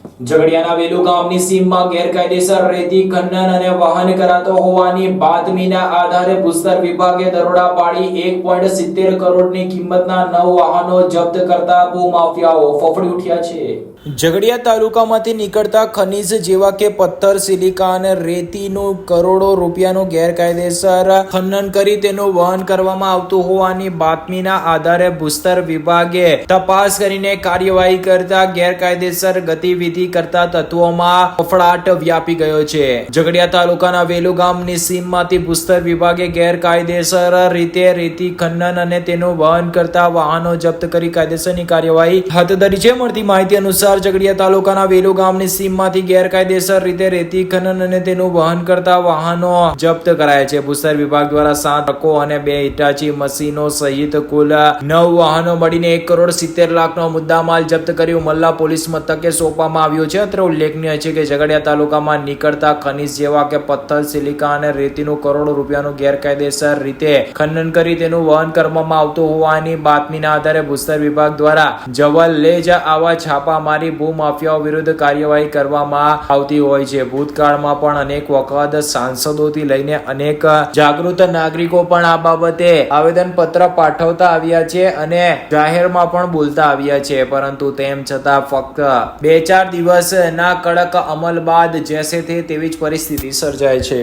ઝઘડિયાના વેલુ ગામની સીમમાં ગેરકાયદેસર રેતી ખનન અને વહન કરાતો હોવાની બાતમીના આધારે ભૂસ્તર વિભાગે દરોડા પાડી 1.70 કરોડની કિંમતના 9 વાહનો જપ્ત કરતા ભૂમાફિયાઓ ફફડી ઉઠ્યા છે। ઝઘડિયા તાલુકામાંથી નીકળતા ખનીજ જેવા કે પથ્થર, સિલિકા અને રેતીનું કરોડો રૂપિયાનું ગેરકાયદેસર ખનન કરી તેનું વહન કરવામાં આવતું હોવાની બાતમીના આધારે ભૂસ્તર વિભાગે તપાસ કરીને કાર્યવાહી કરતા ગેરકાયદેસર ગતિવિધિ કરતા તત્વોમાં ફફડાટ વ્યાપી ગયો છે। ઝઘડિયા તાલુકાના વેલુ ગામની સીમમાંથી ભૂસ્તર વિભાગે ગેરકાયદેસર રીતે રેતી ખનન અને તેનું વહન કરતા વાહનો જપ્ત કરી કાયદેસરની કાર્યવાહી હાથ ધરી છે। મળતી માહિતી અનુસાર ઝઘડિયા તાલુકાના વેલુ ગામની સીમમાંથી ગેરકાયદેસર રીતે રેતી ખનન અને તેનું વહન કરતા વાહનો જપ્ત કરાયા છે। ભૂસ્તર વિભાગ દ્વારા 7 ટ્રકો અને 2 હિટાચી મશીનો સહિત કુલ 9 વાહનો મળીને 1.70 કરોડનો મુદ્દામાલ જપ્ત કરી ઉમલ્લા પોલીસ મથકે સોંપવામાં આવ્યો છે। અત્રે ઉલ્લેખનીય છે કે ઝઘડિયા તાલુકામાં નીકળતા ખનીજ જેવા કે પથ્થર, સિલિકા અને રેતીનું કરોડો રૂપિયાનું ગેરકાયદેસર રીતે ખનન કરી તેનું વહન કરવામાં આવતું હોવાની બાતમીના આધારે ભૂસ્તર વિભાગ દ્વારા જવલ્લેજ આવા છાપા મારી ભૂમાફિયાઓ વિરુદ્ધ કાર્યવાહી કરવામાં આવતી હોય છે। ભૂતકાળમાં પણ અનેક વખત સાંસદોથી લઈને અનેક જાગૃત નાગરિકો પણ આ બાબતે આવેદન પત્ર પાઠવતા આવ્યા છે અને જાહેરમાં પણ બોલતા આવ્યા છે, પરંતુ તેમ છતાં ફક્ત 2-4 દિવસના કડક અમલ બાદ જેસે તેવી જ પરિસ્થિતિ સર્જાય છે।